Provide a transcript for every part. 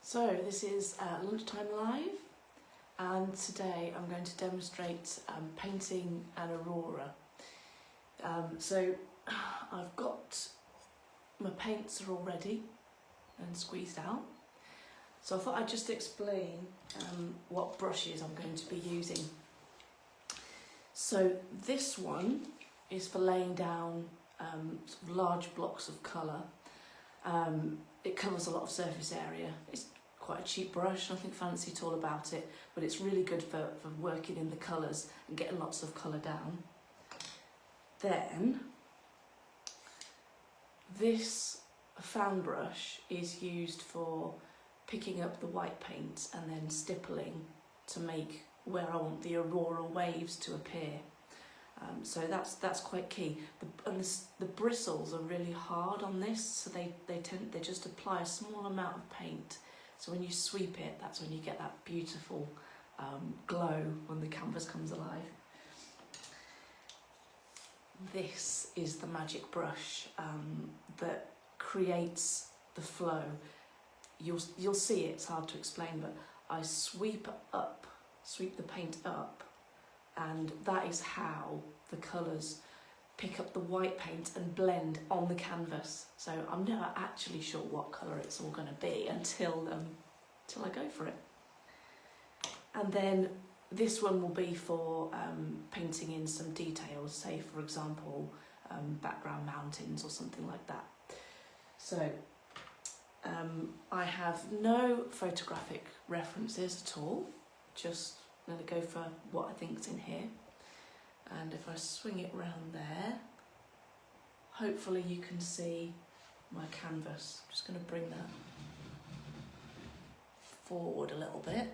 So this is Lunchtime Live, and today I'm going to demonstrate painting an Aurora. So I've got my paints are all ready and squeezed out. So I thought I'd just explain what brushes I'm going to be using. So this one is for laying down sort of large blocks of colour. It covers a lot of surface area. It's quite a cheap brush, nothing fancy at all about it, but it's really good for working in the colours and getting lots of colour down. Then this fan brush is used for picking up the white paint and then stippling to make where I want the Aurora waves to appear. So that's quite key. The bristles are really hard on this, so they just apply a small amount of paint. So when you sweep it, that's when you get that beautiful glow when the canvas comes alive. This is the magic brush that creates the flow. You'll see it's hard to explain, but I sweep the paint up, and that is how the colours pick up the white paint and blend on the canvas. So I'm never actually sure what colour it's all going to be until I go for it. And then this one will be for painting in some details, say for example background mountains or something like that. So I have no photographic references at all, just going to go for what I think's in here. And if I swing it round there, hopefully you can see my canvas. I'm just going to bring that forward a little bit.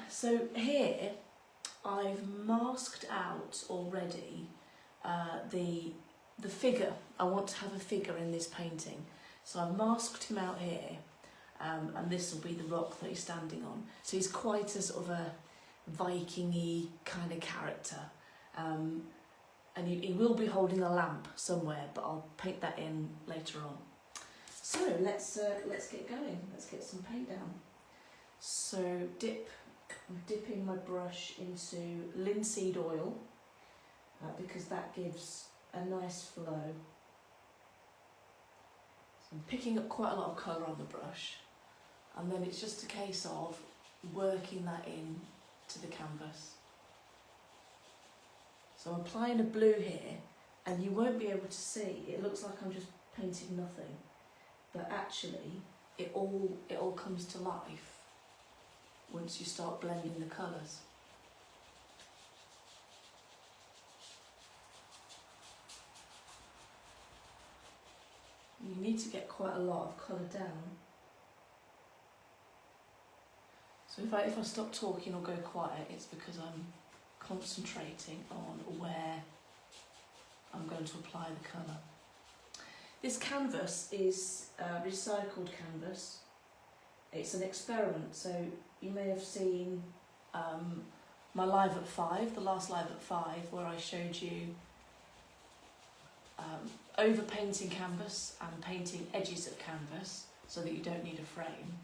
So here I've masked out already the figure. I want to have a figure in this painting. So I've masked him out here, and this will be the rock that he's standing on. So he's quite a sort of a Viking-y kind of character, and he will be holding a lamp somewhere, but I'll paint that in later on. So let's get going. Let's get some paint down. So I'm dipping my brush into linseed oil because that gives a nice flow. So I'm picking up quite a lot of colour on the brush, and then it's just a case of working that in to the canvas. So I'm applying a blue here, and you won't be able to see, it looks like I'm just painting nothing, but actually it all comes to life once you start blending the colours. You need to get quite a lot of colour down. So if I stop talking or go quiet, it's because I'm concentrating on where I'm going to apply the colour. This canvas is recycled canvas. It's an experiment, so you may have seen my Live at 5, the last Live at 5, where I showed you over painting canvas and painting edges of canvas so that you don't need a frame.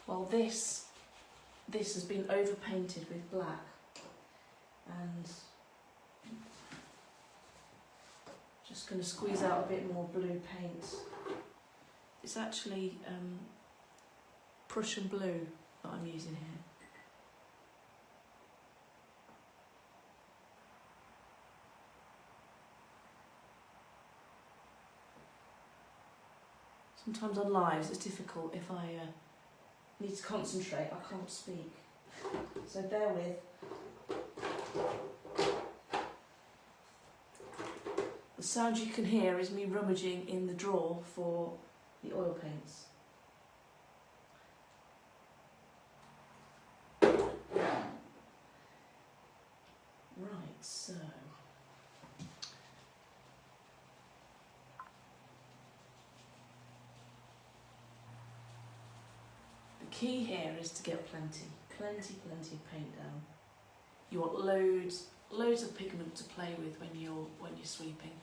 Well, this has been over painted with black, and just going to squeeze out a bit more blue paint. It's actually Prussian blue that I'm using here. Sometimes on lives it's difficult if I need to concentrate, I can't speak. So bear with. The sound you can hear is me rummaging in the drawer for the oil paints. Right, so the key here is to get plenty of paint down. You want loads of pigment to play with when you're sweeping.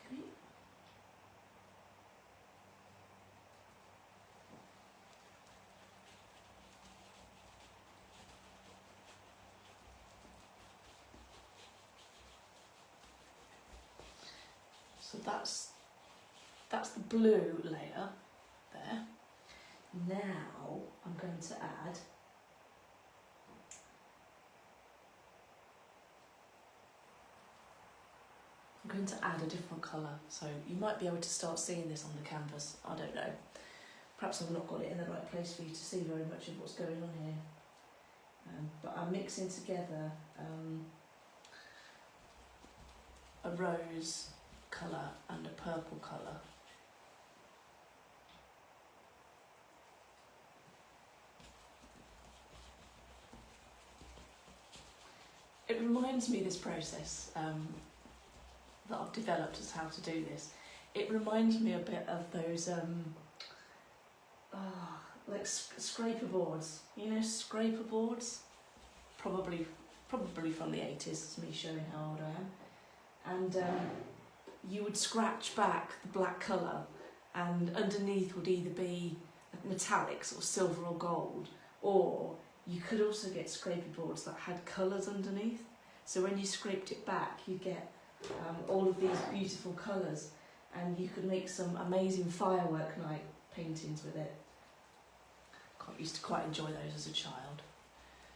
Okay. So that's the blue layer there. Now I'm going to add a different colour. So you might be able to start seeing this on the canvas, I don't know. Perhaps I've not got it in the right place for you to see very much of what's going on here. But I'm mixing together a rose colour and a purple colour. It reminds me, this process that I've developed as how to do this, it reminds me a bit of those like scraper boards, you know, scraper boards, probably from the 80s. It's me showing how old I am. And you would scratch back the black colour, and underneath would either be metallic, sort of silver or gold, or you could also get scraper boards that had colours underneath. So when you scraped it back, you get all of these beautiful colours, and you could make some amazing firework night paintings with it. I used to quite enjoy those as a child.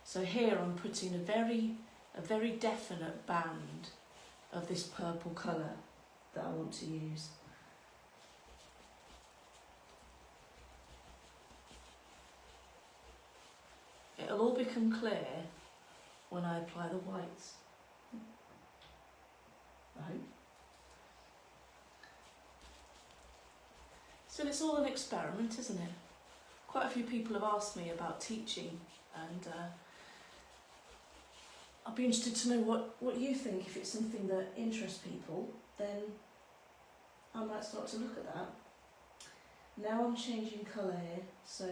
So here I'm putting a very definite band of this purple colour that I want to use. It'll all become clear when I apply the whites, I hope. So it's all an experiment, isn't it? Quite a few people have asked me about teaching, and I'd be interested to know what you think. If it's something that interests people, then I might start to look at that. Now I'm changing colour here, so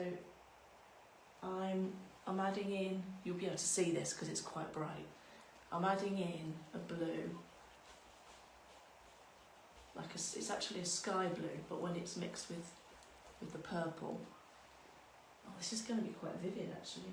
I'm adding in, you'll be able to see this because it's quite bright, I'm adding in a blue, it's actually a sky blue, but when it's mixed with the purple, oh, this is going to be quite vivid actually.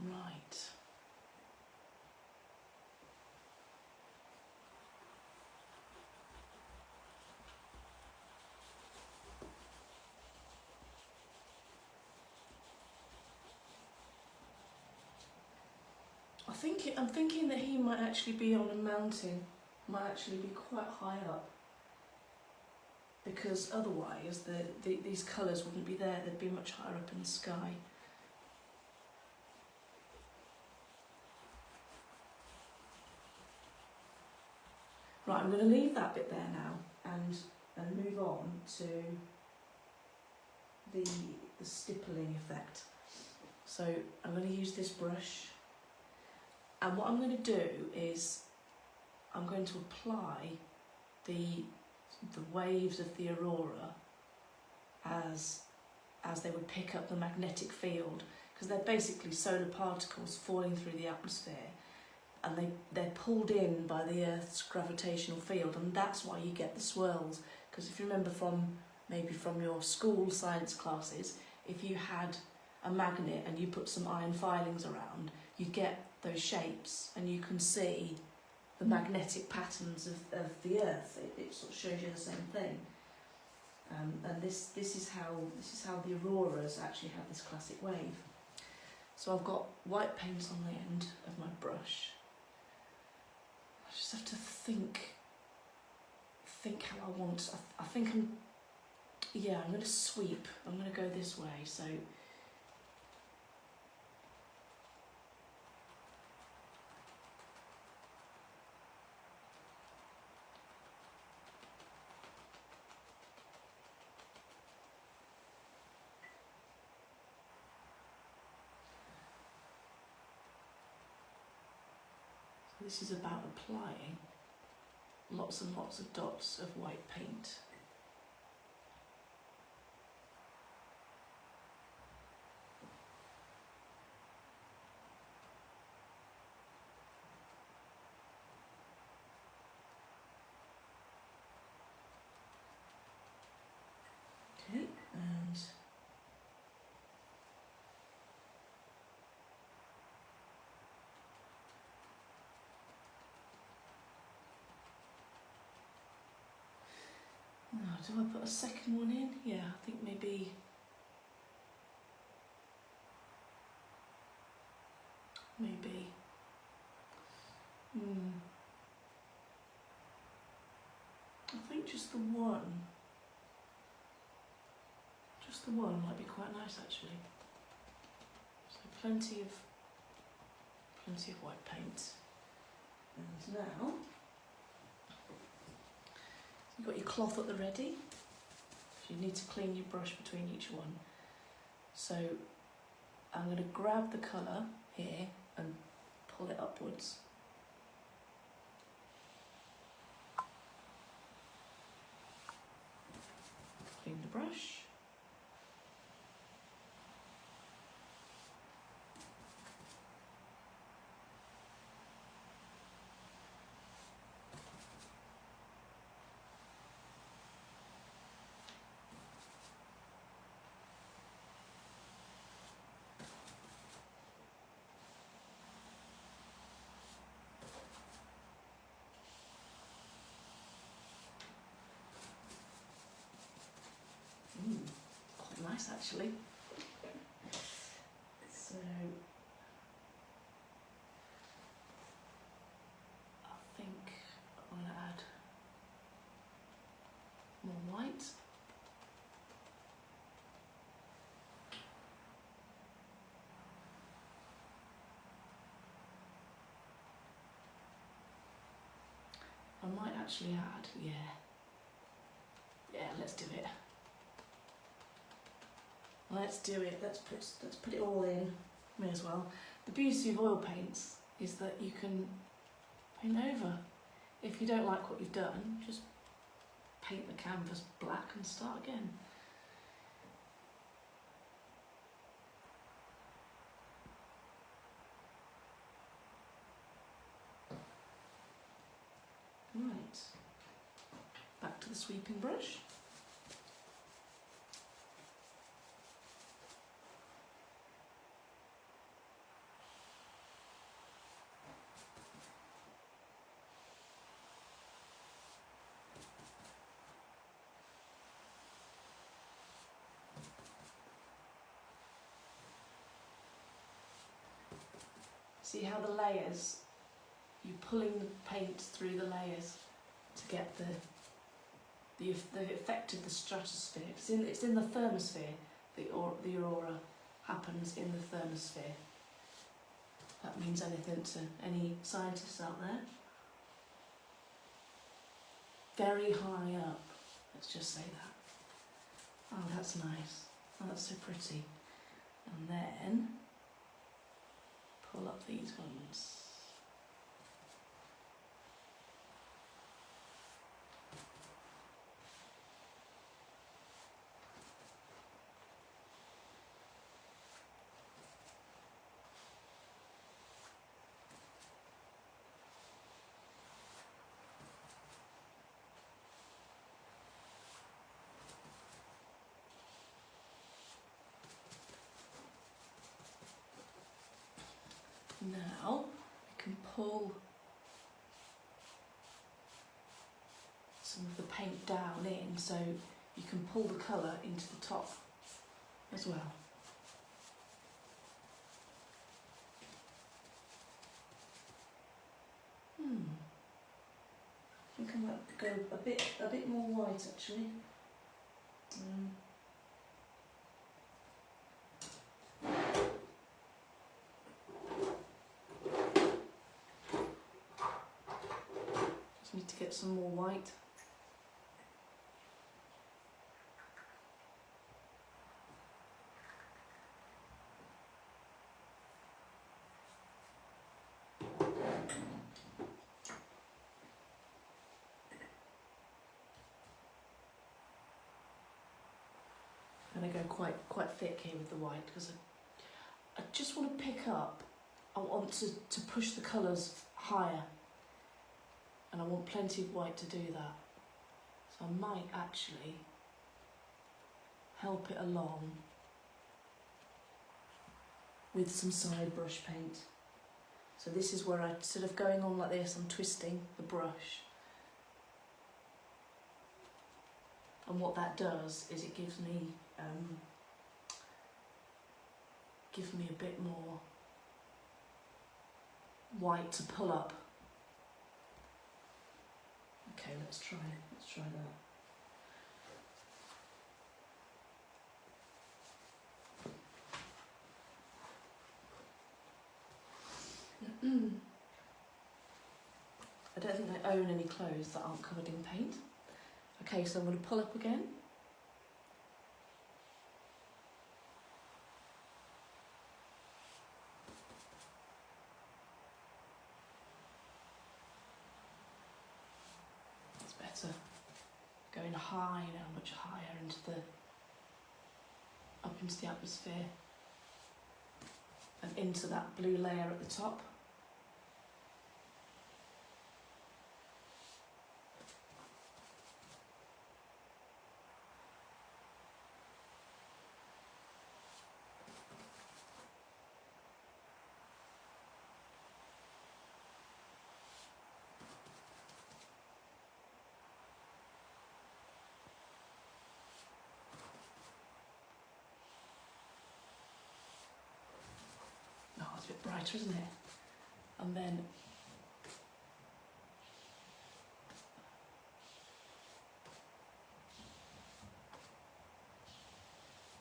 Right. I'm thinking that he might actually be on a mountain, might actually be quite high up, because otherwise these colours wouldn't be there, they'd be much higher up in the sky. Right, I'm going to leave that bit there now and move on to the stippling effect. So I'm going to use this brush, and what I'm going to do is I'm going to apply the waves of the aurora as they would pick up the magnetic field, because they're basically solar particles falling through the atmosphere, and they're pulled in by the Earth's gravitational field, and that's why you get the swirls. Because if you remember maybe from your school science classes, if you had a magnet and you put some iron filings around, you'd get those shapes, and you can see the magnetic patterns of the Earth. It sort of shows you the same thing. And this is how the auroras actually have this classic wave. So I've got white paint on the end of my brush. I just have to think how I want. I think I'm going to sweep. I'm going to go this way. So This is about applying lots and lots of dots of white paint. Okay, and now, do I put a second one in? Yeah, I think maybe I think just the one might be quite nice actually. So plenty of white paint. And now you've got your cloth at the ready. You need to clean your brush between each one. So I'm going to grab the colour here and pull it upwards. Clean the brush. Quite nice actually. So I think I'm going to add more white. I might actually add, yeah, let's do it. Let's do it. Let's put it all in. May as well. The beauty of oil paints is that you can paint over. If you don't like what you've done, just paint the canvas black and start again. Right. Back to the sweeping brush. See how the layers, you're pulling the paint through the layers to get the effect of the stratosphere. It's in the thermosphere. The Aurora happens in the thermosphere. That means anything to any scientists out there. Very high up. Let's just say that. Oh, that's nice. Oh, that's so pretty. And then pull up these ones. Now we can pull some of the paint down in, so you can pull the colour into the top as well. I think I might go a bit more white actually. Need to get some more white. I'm going to go quite thick here with the white because I just want to pick up, I want to push the colours higher, and I want plenty of white to do that. So I might actually help it along with some side brush paint. So this is where I sort of going on like this, I'm twisting the brush. And what that does is it gives me a bit more white to pull up. Okay, let's try that. I don't think I own any clothes that aren't covered in paint. Okay, so I'm going to pull up again. That's better. Going high now, much higher up into the atmosphere and into that blue layer at the top. It's a bit brighter, isn't it? And then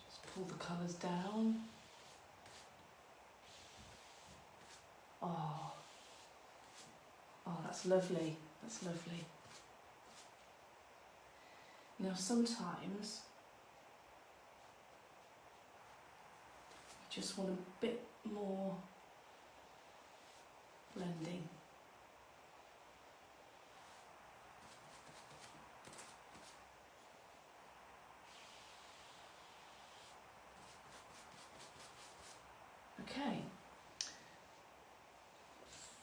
just pull the colours down. Oh, that's lovely. That's lovely. Now sometimes you just want a bit more blending. Okay. I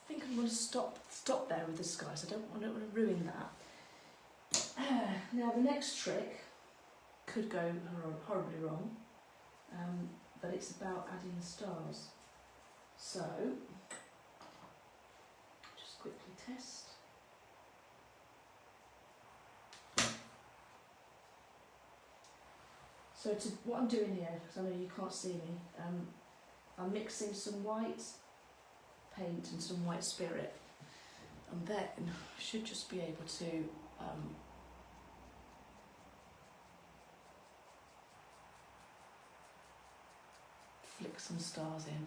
think I'm going to stop there with the skies. I don't want to ruin that. Now the next trick could go horribly wrong, but it's about adding the stars. So just quickly test. So what I'm doing here, because I know you can't see me, I'm mixing some white paint and some white spirit, and then I should just be able to flick some stars in.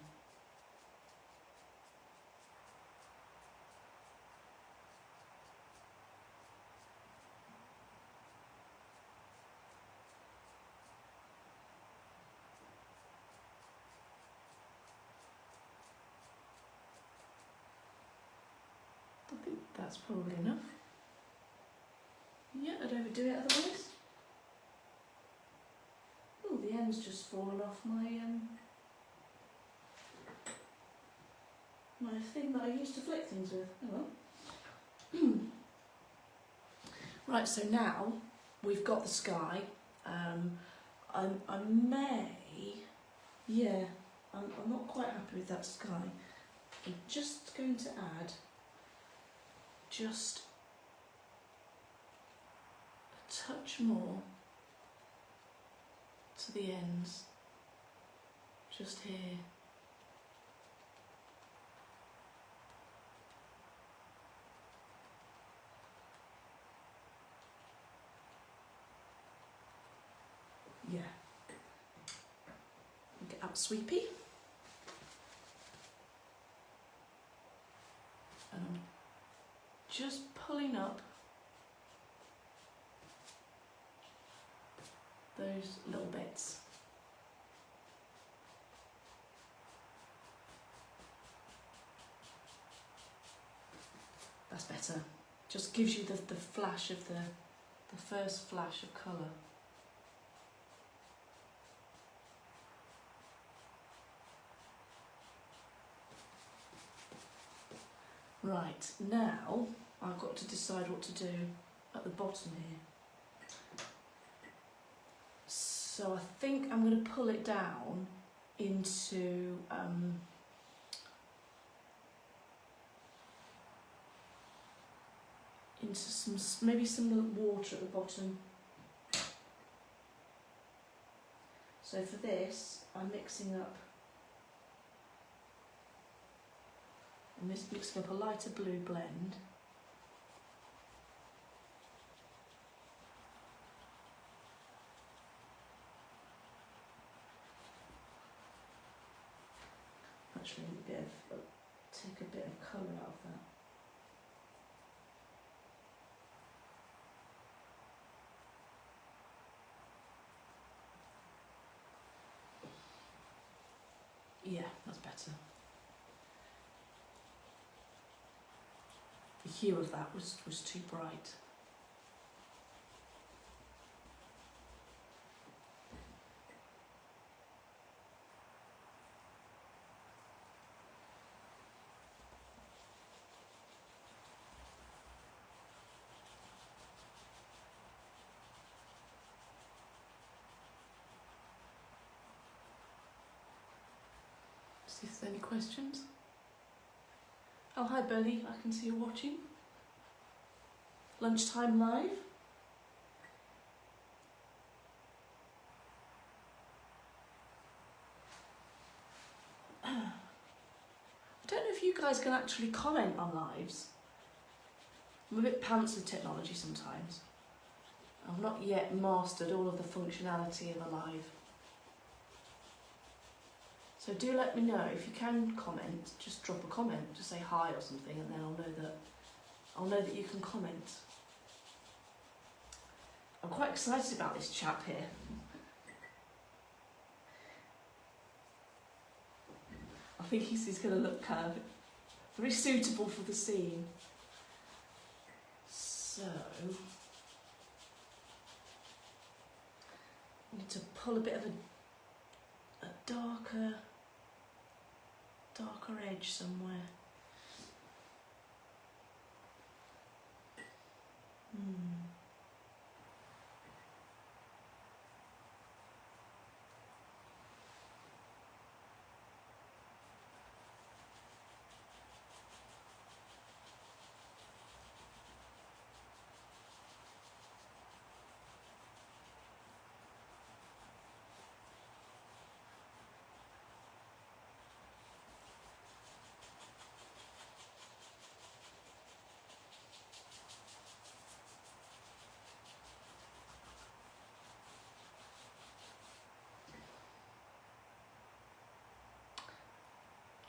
I think that's probably enough. Yeah, I'd overdo it otherwise. Oh, the end's just fallen off my my thing that I used to flick things with. Oh well. Right, so now we've got the sky. I may, yeah, I'm not quite happy with that sky. I'm just going to add just a touch more to the ends, just here. Yeah. Get up sweepy. And I'm just pulling up those little bits. That's better. Just gives you the flash of the first flash of colour. Right, now I've got to decide what to do at the bottom here. So I think I'm going to pull it down into maybe some water at the bottom. So for this, I'm mixing up a lighter blue blend. Actually, take a bit of colour out of that. Yeah, that's better. The hue of that was too bright. See if there's any questions. Oh, hi Bernie, I can see you watching. Lunchtime live. I don't know if you guys can actually comment on lives. I'm a bit pants with technology sometimes. I've not yet mastered all of the functionality of a live. So do let me know if you can comment. Just drop a comment, just say hi or something, and then I'll know that you can comment. I'm quite excited about this chap here. I think he's going to look very suitable for the scene. So I need to pull a bit of a darker edge somewhere.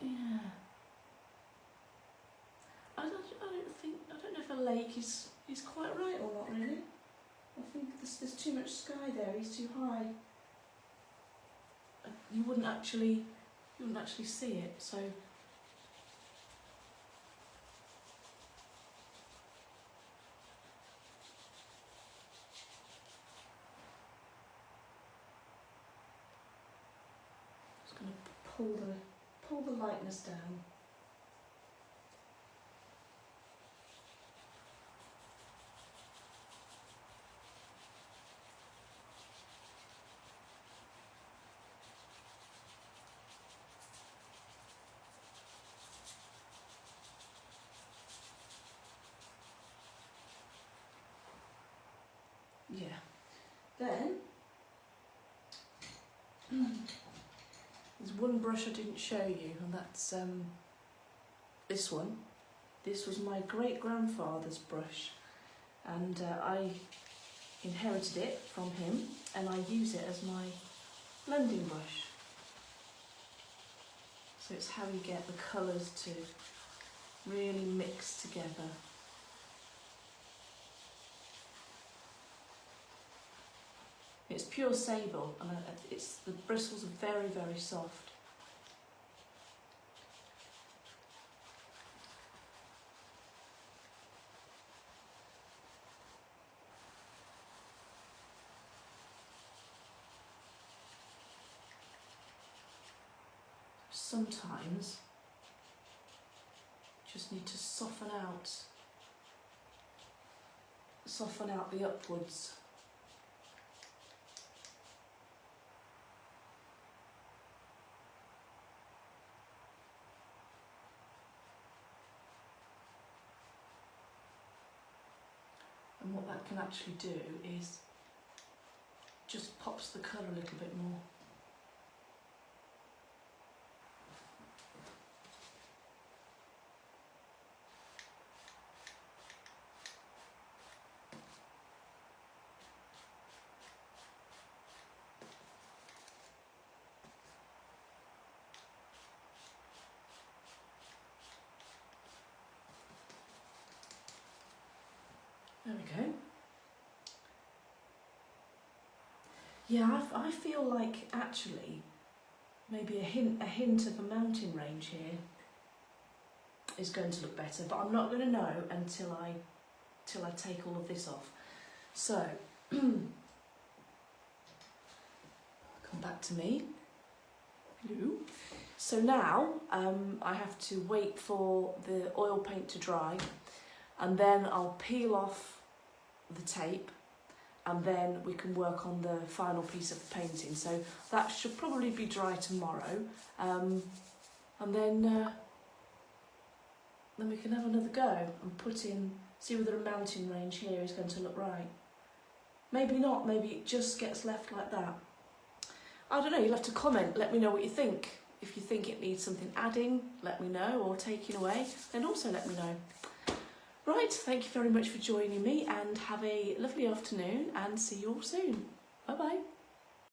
Yeah. I don't know if a lake is quite right or not really. I think there's too much sky there. He's too high. You wouldn't actually see it. So just going to pull the lightness down. Yeah. Then there's one brush I didn't show you, and that's this one. This was my great-grandfather's brush, and I inherited it from him, and I use it as my blending brush. So it's how you get the colours to really mix together. It's pure sable, and the bristles are very, very soft. Sometimes Just need to soften out the upwards. And what that can actually do is just pops the colour a little bit more. There we go. Yeah, I feel like actually maybe a hint of a mountain range here is going to look better, but I'm not going to know until I take all of this off. So come back to me. Hello. So now I have to wait for the oil paint to dry, and then I'll peel off the tape, and then we can work on the final piece of the painting. So that should probably be dry tomorrow, and then we can have another go and see whether a mountain range here is going to look right. Maybe not, maybe it just gets left like that. I don't know, you'll have to comment, let me know what you think. If you think it needs something adding, let me know, or taking away, then also let me know. Right, thank you very much for joining me, and have a lovely afternoon, and see you all soon. Bye bye.